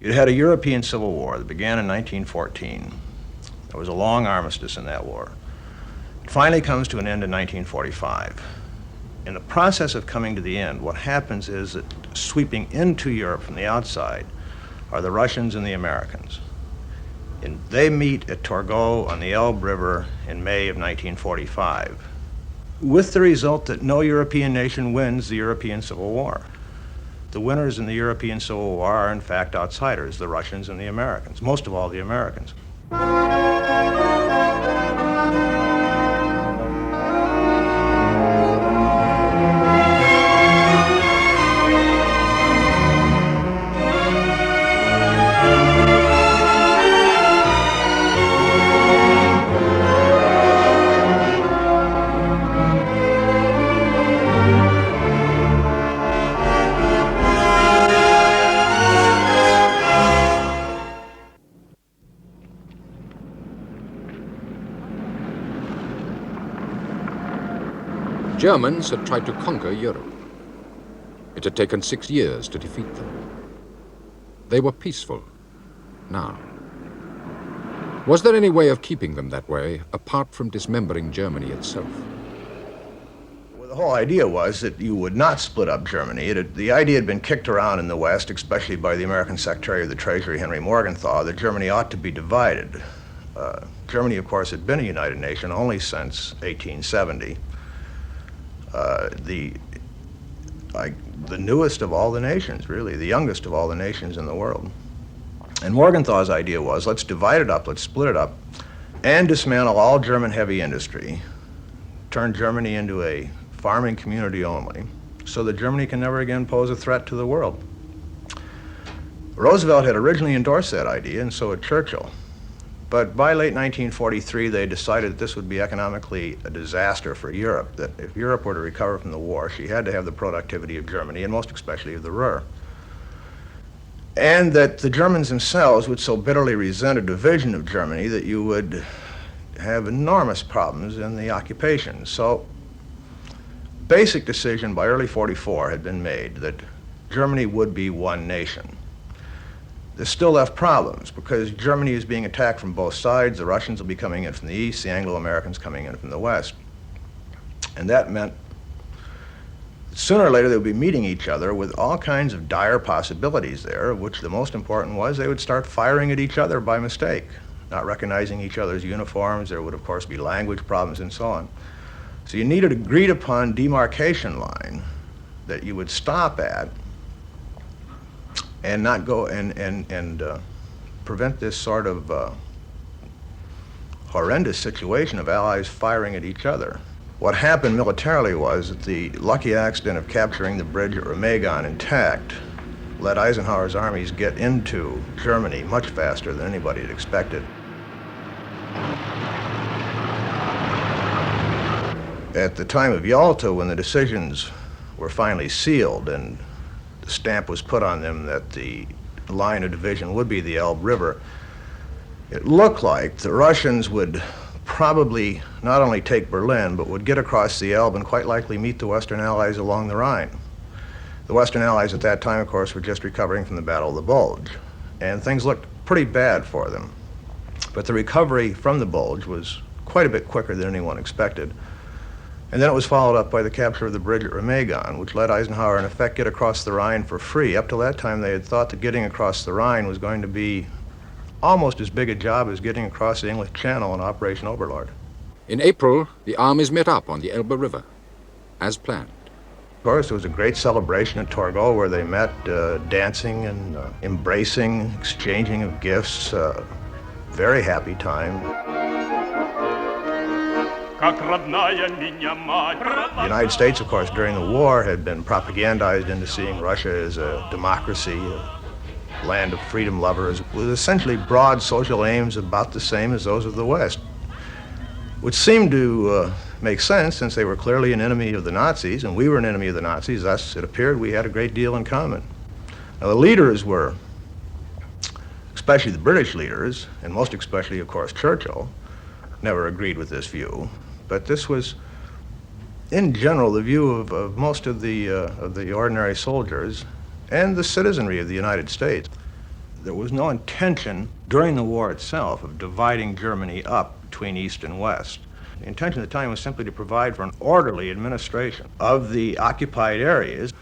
You had a European Civil War that began in 1914. There was a long armistice in that war. It finally comes to an end in 1945. In the process of coming to the end, what happens is that sweeping into Europe from the outside are the Russians and the Americans. And they meet at Torgau on the Elbe River in May of 1945, with the result that no European nation wins the European Civil War. The winners in the European Civil War are, in fact, outsiders, the Russians and the Americans, most of all the Americans. Germans had tried to conquer Europe. It had taken 6 years to defeat them. They were peaceful now. Was there any way of keeping them that way, apart from dismembering Germany itself? Well, the whole idea was that you would not split up Germany. The idea had been kicked around in the West, especially by the American Secretary of the Treasury, Henry Morgenthau, that Germany ought to be divided. Germany, of course, had been a united nation only since 1870. The newest of all the nations, really, the youngest of all the nations in the world. And Morgenthau's idea was, let's divide it up, let's split it up, and dismantle all German heavy industry, turn Germany into a farming community only, so that Germany can never again pose a threat to the world. Roosevelt had originally endorsed that idea, and so had Churchill. But by late 1943, they decided that this would be economically a disaster for Europe, that if Europe were to recover from the war, she had to have the productivity of Germany, and most especially of the Ruhr. And that the Germans themselves would so bitterly resent a division of Germany that you would have enormous problems in the occupation. So, basic decision by early 44 had been made that Germany would be one nation. This still left problems because Germany is being attacked from both sides. The Russians will be coming in from the east, the Anglo-Americans coming in from the west. And that meant that sooner or later they would be meeting each other with all kinds of dire possibilities there, of which the most important was they would start firing at each other by mistake, not recognizing each other's uniforms. There would, of course, be language problems and so on. So you needed an agreed upon demarcation line that you would stop at and not go and prevent this sort of horrendous situation of allies firing at each other. What happened militarily was that the lucky accident of capturing the bridge at Remagen intact let Eisenhower's armies get into Germany much faster than anybody had expected. At the time of Yalta, when the decisions were finally sealed and the stamp was put on them that the line of division would be the Elbe River, it looked like the Russians would probably not only take Berlin, but would get across the Elbe and quite likely meet the Western Allies along the Rhine. The Western Allies at that time, of course, were just recovering from the Battle of the Bulge, and things looked pretty bad for them. But the recovery from the Bulge was quite a bit quicker than anyone expected. And then it was followed up by the capture of the bridge at Remagen, which let Eisenhower, in effect, get across the Rhine for free. Up till that time, they had thought that getting across the Rhine was going to be almost as big a job as getting across the English Channel in Operation Overlord. In April, the armies met up on the Elbe River, as planned. Of course, there was a great celebration at Torgau where they met, dancing and embracing, exchanging of gifts. Very happy time. The United States, of course, during the war had been propagandized into seeing Russia as a democracy, a land of freedom lovers, with essentially broad social aims about the same as those of the West, which seemed to make sense since they were clearly an enemy of the Nazis, and we were an enemy of the Nazis. Thus, it appeared we had a great deal in common. Now, the leaders were, especially the British leaders, and most especially, of course, Churchill, never agreed with this view. But this was, in general, the view of most of the ordinary soldiers and the citizenry of the United States. There was no intention during the war itself of dividing Germany up between East and West. The intention at the time was simply to provide for an orderly administration of the occupied areas.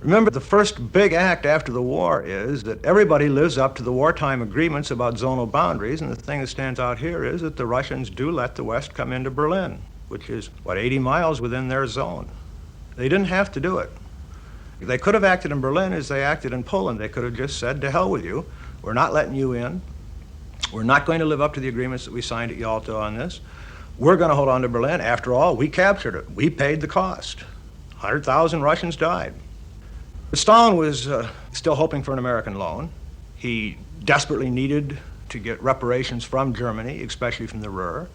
Remember, the first big act after the war is that everybody lives up to the wartime agreements about zonal boundaries, and the thing that stands out here is that the Russians do let the West come into Berlin, which is, 80 miles within their zone. They didn't have to do it. They could have acted in Berlin as they acted in Poland. They could have just said, to hell with you. We're not letting you in. We're not going to live up to the agreements that we signed at Yalta on this. We're going to hold on to Berlin. After all, we captured it. We paid the cost. 100,000 Russians died. But Stalin was still hoping for an American loan. He desperately needed to get reparations from Germany, especially from the Ruhr.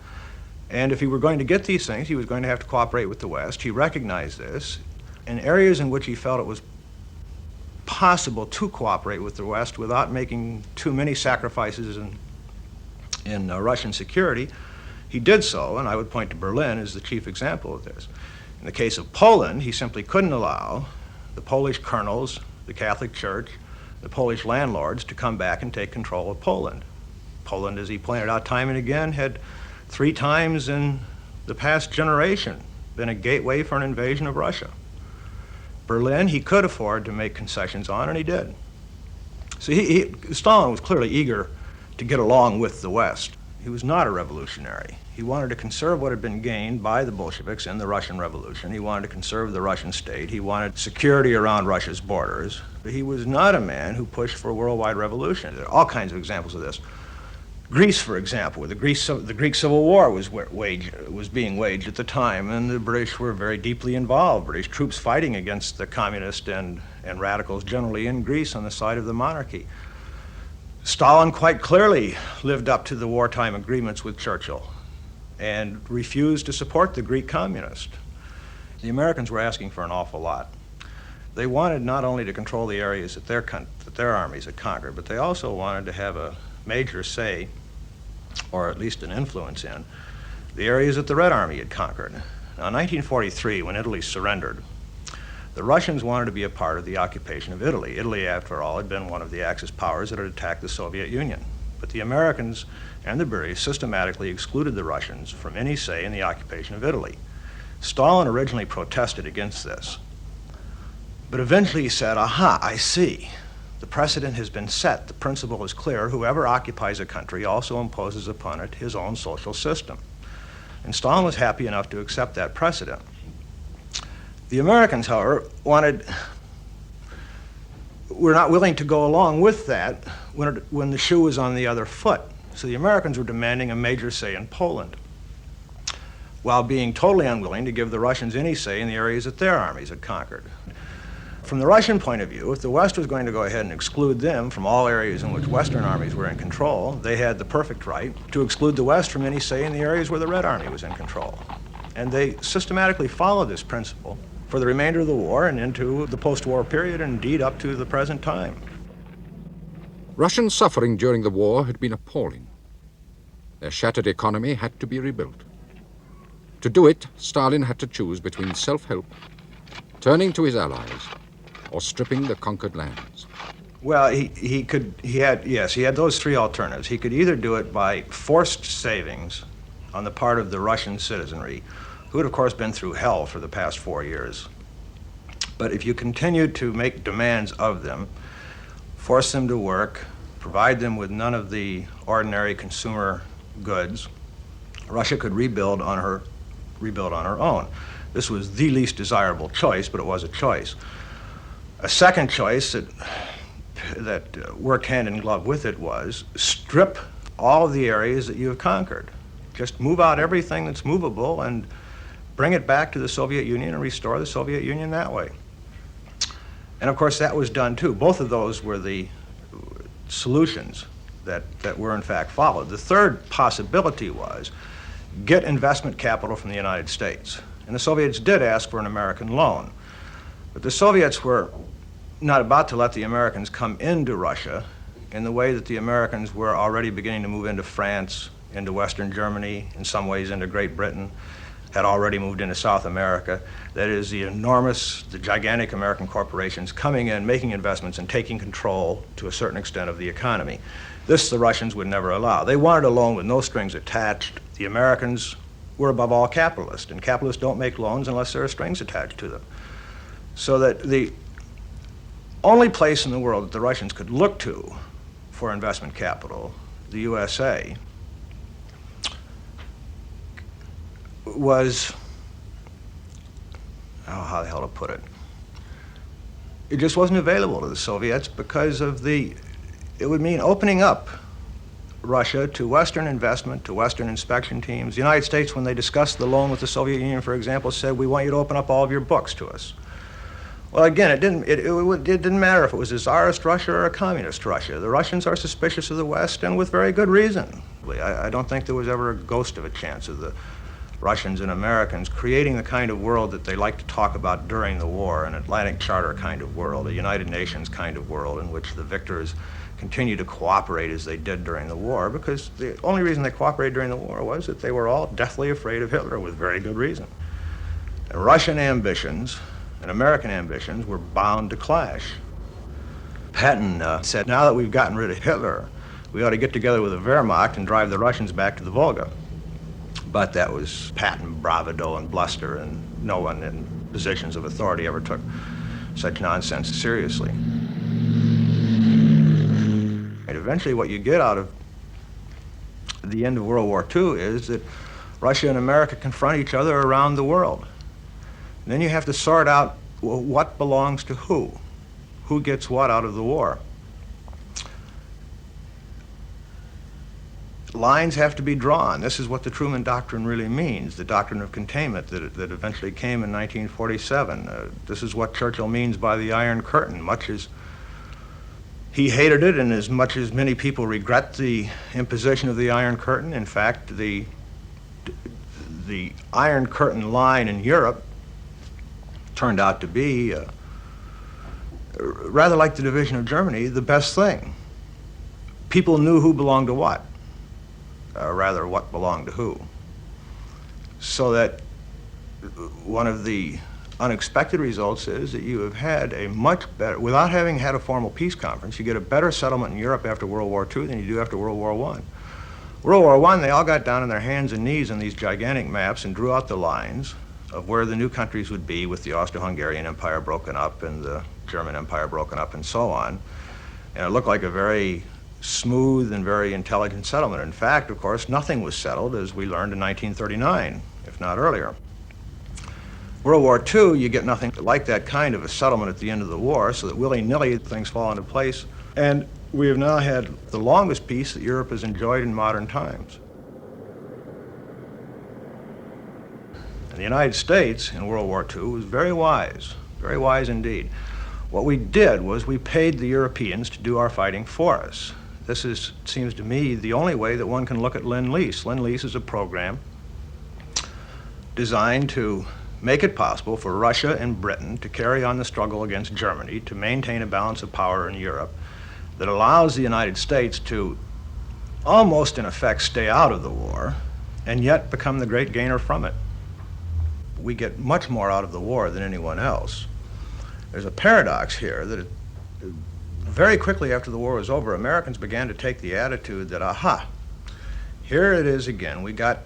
And if he were going to get these things, he was going to have to cooperate with the West. He recognized this. In areas in which he felt it was possible to cooperate with the West without making too many sacrifices in Russian security, he did so, and I would point to Berlin as the chief example of this. In the case of Poland, he simply couldn't allow the Polish colonels, the Catholic Church, the Polish landlords to come back and take control of Poland. Poland, as he pointed out time and again, had 3 times in the past generation been a gateway for an invasion of Russia. Berlin, he could afford to make concessions on, and he did. So Stalin was clearly eager to get along with the West. He was not a revolutionary. He wanted to conserve what had been gained by the Bolsheviks in the Russian Revolution. He wanted to conserve the Russian state. He wanted security around Russia's borders. But he was not a man who pushed for a worldwide revolution. There are all kinds of examples of this. Greece, for example, the Greek Civil War was being waged at the time, and the British were very deeply involved. British troops fighting against the communists and radicals generally in Greece on the side of the monarchy. Stalin quite clearly lived up to the wartime agreements with Churchill and refused to support the Greek communists. The Americans were asking for an awful lot. They wanted not only to control the areas that their armies had conquered, but they also wanted to have a major say, or at least an influence in, the areas that the Red Army had conquered. Now, in 1943, when Italy surrendered, the Russians wanted to be a part of the occupation of Italy. Italy, after all, had been one of the Axis powers that had attacked the Soviet Union. But the Americans and the British systematically excluded the Russians from any say in the occupation of Italy. Stalin originally protested against this. But eventually he said, aha, I see. The precedent has been set. The principle is clear. Whoever occupies a country also imposes upon it his own social system. And Stalin was happy enough to accept that precedent. The Americans, however, were not willing to go along with that when the shoe was on the other foot. So the Americans were demanding a major say in Poland, while being totally unwilling to give the Russians any say in the areas that their armies had conquered. From the Russian point of view, if the West was going to go ahead and exclude them from all areas in which Western armies were in control, they had the perfect right to exclude the West from any say in the areas where the Red Army was in control. And they systematically followed this principle for the remainder of the war and into the post-war period, and indeed up to the present time. Russian suffering during the war had been appalling. Their shattered economy had to be rebuilt. To do it, Stalin had to choose between self-help, turning to his allies, or stripping the conquered lands. Well, he had those 3 alternatives. He could either do it by forced savings on the part of the Russian citizenry, who had, of course, been through hell for the past 4 years. But if you continued to make demands of them, force them to work, provide them with none of the ordinary consumer goods, Russia could rebuild on her own. This was the least desirable choice, but it was a choice. A second choice that worked hand in glove with it was strip all of the areas that you have conquered. Just move out everything that's movable and bring it back to the Soviet Union and restore the Soviet Union that way. And of course that was done too. Both of those were the solutions that were in fact followed. The third possibility was get investment capital from the United States. And the Soviets did ask for an American loan. But the Soviets were not about to let the Americans come into Russia in the way that the Americans were already beginning to move into France, into Western Germany, in some ways into Great Britain. had already moved into South America. That is, the gigantic American corporations coming in, making investments, and taking control to a certain extent of the economy. This the Russians would never allow. They wanted a loan with no strings attached. The Americans were above all capitalists, and capitalists don't make loans unless there are strings attached to them. So that the only place in the world that the Russians could look to for investment capital, the USA, was, how the hell to put it? It just wasn't available to the Soviets because of it would mean opening up Russia to Western investment, to Western inspection teams. The United States, when they discussed the loan with the Soviet Union, for example, said, we want you to open up all of your books to us. Well, again, it didn't matter if it was a Tsarist Russia or a communist Russia. The Russians are suspicious of the West, and with very good reason. I don't think there was ever a ghost of a chance of the Russians and Americans creating the kind of world that they like to talk about during the war, an Atlantic Charter kind of world, a United Nations kind of world in which the victors continue to cooperate as they did during the war, because the only reason they cooperated during the war was that they were all deathly afraid of Hitler with very good reason. And Russian ambitions and American ambitions were bound to clash. Patton said, now that we've gotten rid of Hitler, we ought to get together with the Wehrmacht and drive the Russians back to the Volga. But that was patent bravado and bluster, and no one in positions of authority ever took such nonsense seriously. And eventually what you get out of the end of World War II is that Russia and America confront each other around the world. And then you have to sort out, well, what belongs to who gets what out of the war. Lines have to be drawn. This is what the Truman Doctrine really means, the doctrine of containment that eventually came in 1947. This is what Churchill means by the Iron Curtain. Much as he hated it, and as much as many people regret the imposition of the Iron Curtain, in fact, the Iron Curtain line in Europe turned out to be, rather like the division of Germany, the best thing. People knew who belonged to what. Rather what belonged to who. So that one of the unexpected results is that you have had a much better, without having had a formal peace conference, you get a better settlement in Europe after World War II than you do after World War I. World War I, they all got down on their hands and knees on these gigantic maps and drew out the lines of where the new countries would be with the Austro-Hungarian Empire broken up and the German Empire broken up and so on. And it looked like a very smooth and very intelligent settlement. In fact, of course, nothing was settled, as we learned in 1939, if not earlier. World War II, you get nothing like that kind of a settlement at the end of the war, so that willy-nilly things fall into place. And we have now had the longest peace that Europe has enjoyed in modern times. And the United States in World War II was very wise indeed. What we did was we paid the Europeans to do our fighting for us. This is, seems to me, the only way that one can look at Lend-Lease. Lend-Lease is a program designed to make it possible for Russia and Britain to carry on the struggle against Germany, to maintain a balance of power in Europe, that allows the United States to almost, in effect, stay out of the war, and yet become the great gainer from it. We get much more out of the war than anyone else. There's a paradox here that very quickly after the war was over, Americans began to take the attitude that, aha, here it is again. We got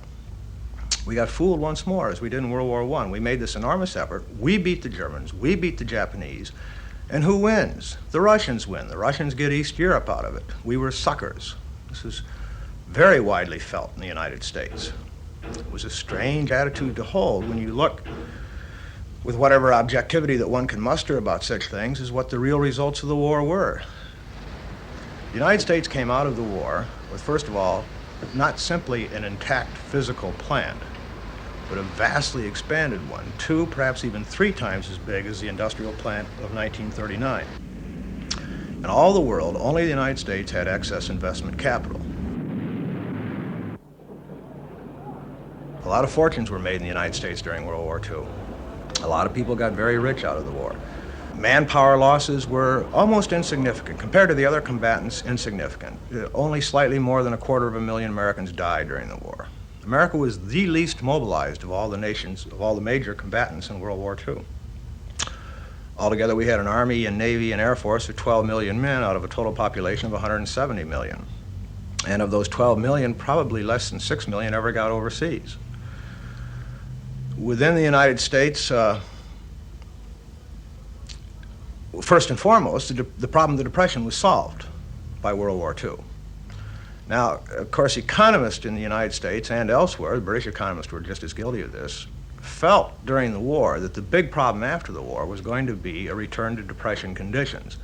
fooled once more, as we did in World War I. We made this enormous effort. We beat the Germans. We beat the Japanese. And who wins? The Russians win. The Russians get East Europe out of it. We were suckers. This is very widely felt in the United States. It was a strange attitude to hold when you look with whatever objectivity that one can muster about such things, is what the real results of the war were. The United States came out of the war with, first of all, not simply an intact physical plant, but a vastly expanded one, 2, perhaps even 3 times as big as the industrial plant of 1939. In all the world, only the United States had excess investment capital. A lot of fortunes were made in the United States during World War II. A lot of people got very rich out of the war. Manpower losses were almost insignificant. Compared to the other combatants, insignificant. Only slightly more than 250,000 Americans died during the war. America was the least mobilized of all the nations, of all the major combatants in World War II. Altogether, we had an Army and Navy and Air Force of 12 million men out of a total population of 170 million. And of those 12 million, probably less than 6 million ever got overseas. Within the United States, first and foremost, the problem of the Depression was solved by World War II. Now, of course, economists in the United States and elsewhere, the British economists were just as guilty of this, felt during the war that the big problem after the war was going to be a return to Depression conditions.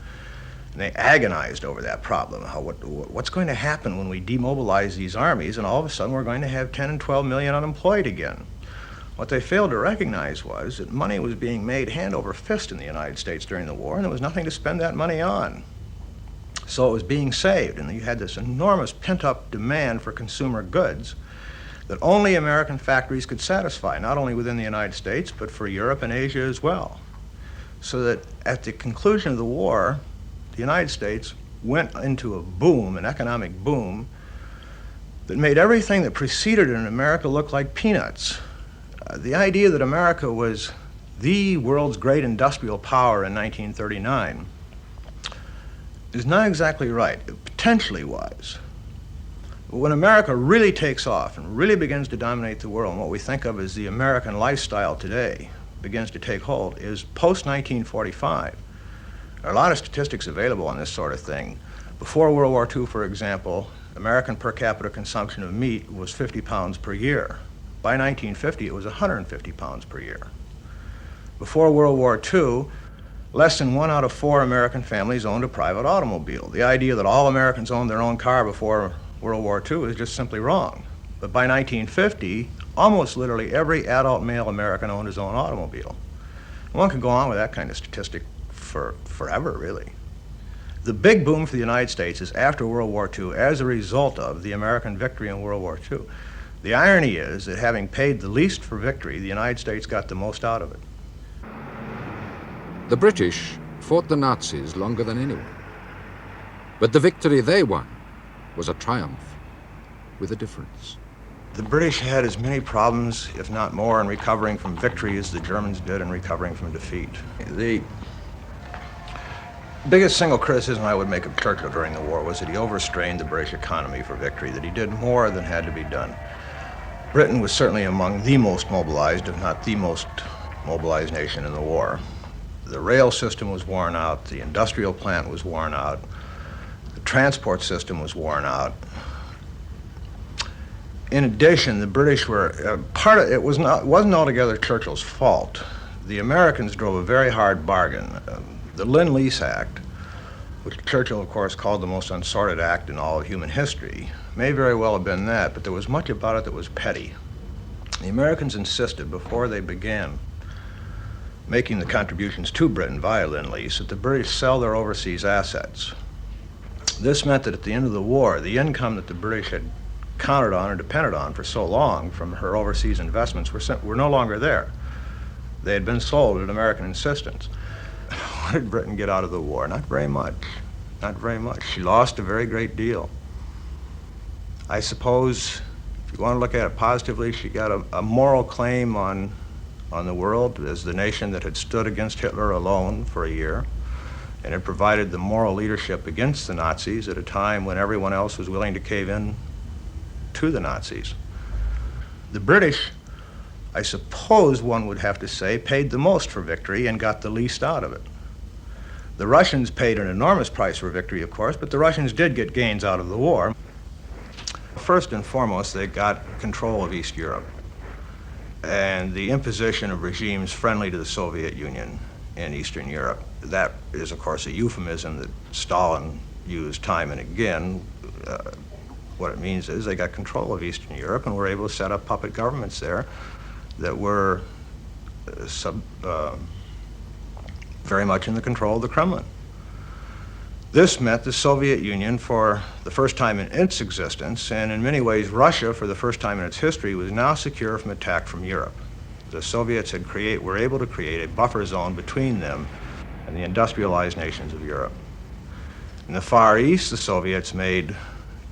And they agonized over that problem. What's going to happen when we demobilize these armies and all of a sudden we're going to have 10 and 12 million unemployed again? What they failed to recognize was that money was being made hand over fist in the United States during the war, and there was nothing to spend that money on. So it was being saved, and you had this enormous pent-up demand for consumer goods that only American factories could satisfy, not only within the United States, but for Europe and Asia as well. So that at the conclusion of the war, the United States went into a boom, an economic boom, that made everything that preceded it in America look like peanuts. The idea that America was the world's great industrial power in 1939 is not exactly right. It potentially was. But when America really takes off and really begins to dominate the world, and what we think of as the American lifestyle today begins to take hold, is post-1945. There are a lot of statistics available on this sort of thing. Before World War II, for example, American per capita consumption of meat was 50 pounds per year. By 1950, it was 150 pounds per year. Before World War II, less than 1 out of 4 American families owned a private automobile. The idea that all Americans owned their own car before World War II is just simply wrong. But by 1950, almost literally every adult male American owned his own automobile. One could go on with that kind of statistic for forever, really. The big boom for the United States is after World War II as a result of the American victory in World War II. The irony is that having paid the least for victory, the United States got the most out of it. The British fought the Nazis longer than anyone. But the victory they won was a triumph with a difference. The British had as many problems, if not more, in recovering from victory as the Germans did in recovering from defeat. The biggest single criticism I would make of Churchill during the war was that he overstrained the British economy for victory, that he did more than had to be done. Britain was certainly among the most mobilized, if not the most mobilized nation in the war. The rail system was worn out, the industrial plant was worn out, the transport system was worn out. In addition, the British were it wasn't altogether Churchill's fault. The Americans drove a very hard bargain. The Lend-Lease Act, which Churchill, of course, called the most unsorted act in all of human history, may very well have been that, but there was much about it that was petty. The Americans insisted, before they began making the contributions to Britain via Lend-Lease, that the British sell their overseas assets. This meant that at the end of the war, the income that the British had counted on or depended on for so long from her overseas investments were no longer there. They had been sold at American insistence. What did Britain get out of the war? Not very much. Not very much. She lost a very great deal. I suppose, if you want to look at it positively, she got a moral claim on the world as the nation that had stood against Hitler alone for a year and had provided the moral leadership against the Nazis at a time when everyone else was willing to cave in to the Nazis. The British, I suppose one would have to say, paid the most for victory and got the least out of it. The Russians paid an enormous price for victory, of course, but the Russians did get gains out of the war. First and foremost, they got control of East Europe and the imposition of regimes friendly to the Soviet Union in Eastern Europe. That is, of course, a euphemism that Stalin used time and again. What it means is they got control of Eastern Europe and were able to set up puppet governments there that were very much in the control of the Kremlin. This meant the Soviet Union, for the first time in its existence, and in many ways Russia, for the first time in its history, was now secure from attack from Europe. The Soviets were able to create a buffer zone between them and the industrialized nations of Europe. In the Far East, the Soviets made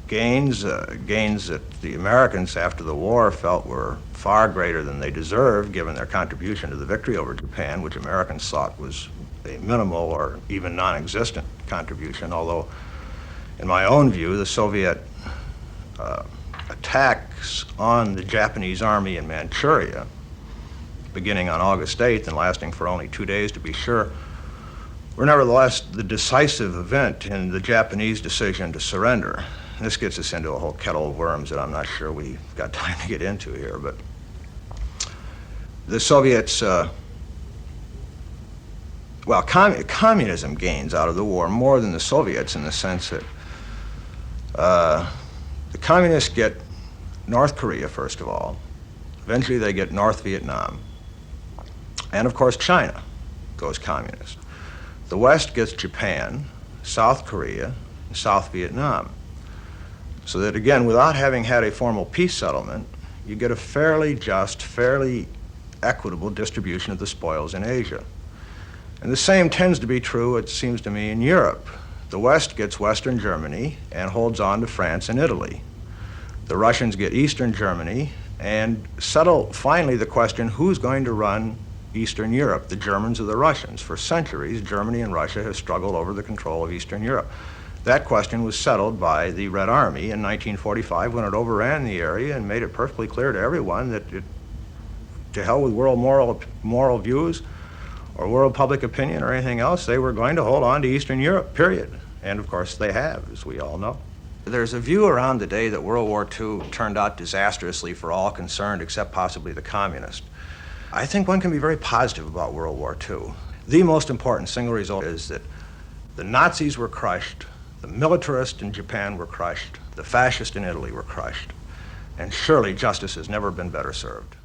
gains that the Americans after the war felt were far greater than they deserved, given their contribution to the victory over Japan, which Americans thought was a minimal or even non-existent contribution, although in my own view, the Soviet attacks on the Japanese army in Manchuria, beginning on August 8th and lasting for only 2 days to be sure, were nevertheless the decisive event in the Japanese decision to surrender. This gets us into a whole kettle of worms that I'm not sure we've got time to get into here, but the Soviets, communism gains out of the war more than the Soviets, in the sense that the communists get North Korea, first of all. Eventually they get North Vietnam. And of course China goes communist. The West gets Japan, South Korea, and South Vietnam. So that again, without having had a formal peace settlement, you get a fairly just, fairly equitable distribution of the spoils in Asia. And the same tends to be true, it seems to me, in Europe. The West gets Western Germany and holds on to France and Italy. The Russians get Eastern Germany and settle finally the question, who's going to run Eastern Europe, the Germans or the Russians? For centuries, Germany and Russia have struggled over the control of Eastern Europe. That question was settled by the Red Army in 1945 when it overran the area and made it perfectly clear to everyone that to hell with world moral views or world public opinion or anything else, they were going to hold on to Eastern Europe, period. And of course they have, as we all know. There's a view around the day that World War II turned out disastrously for all concerned, except possibly the communists. I think one can be very positive about World War II. The most important single result is that the Nazis were crushed, the militarists in Japan were crushed, the fascists in Italy were crushed, and surely justice has never been better served.